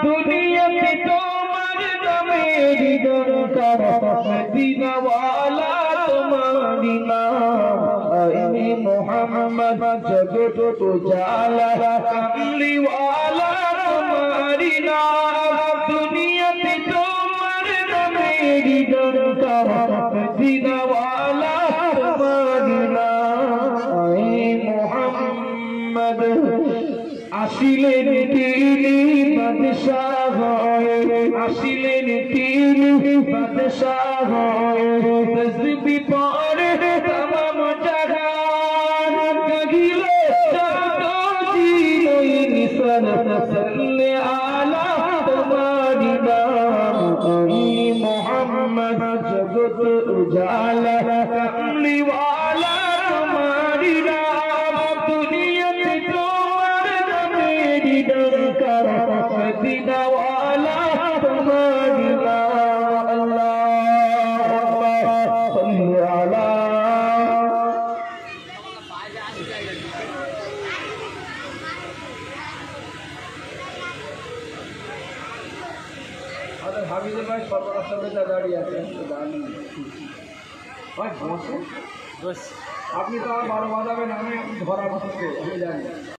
দুনিয়াতে তোমার নামের দরকার, মদিনাওয়ালা তোমারি নাম। আইনে মোহাম্মদ জগত উজালা, কামলিওয়ালা তোমারি নাম। দুনিয়াতে তোমার নামের দরকার, মদিনাওয়ালা তোমারি নাম। আইনে মোহাম্মদ আসিলেন তিনি বাদশাহ হয়ে, আসিলেন তিনি বাদশাহ হয়ে। তসবিহ পড়ে तमाम জাহান, কাহিলে যত জিনই নিসান। সাল্লে আলা তোমারি নাম। ওই মোহাম্মদ জগত উজালা, কামলিওয়ালা তোমারি নাম। দুনিয়াতে দরকার, মদিনাওয়ালা তোমারি নাম। আল্লাহুম্মা সাল্লি আলা। আমাদের হাবিজুর ভাই সরকার সামনে দাঁড়িয়ে আছেন, ভাই বসে আপনি তো আমার 12 বাজাবেন, আমি ধরা বসে আমি জানি।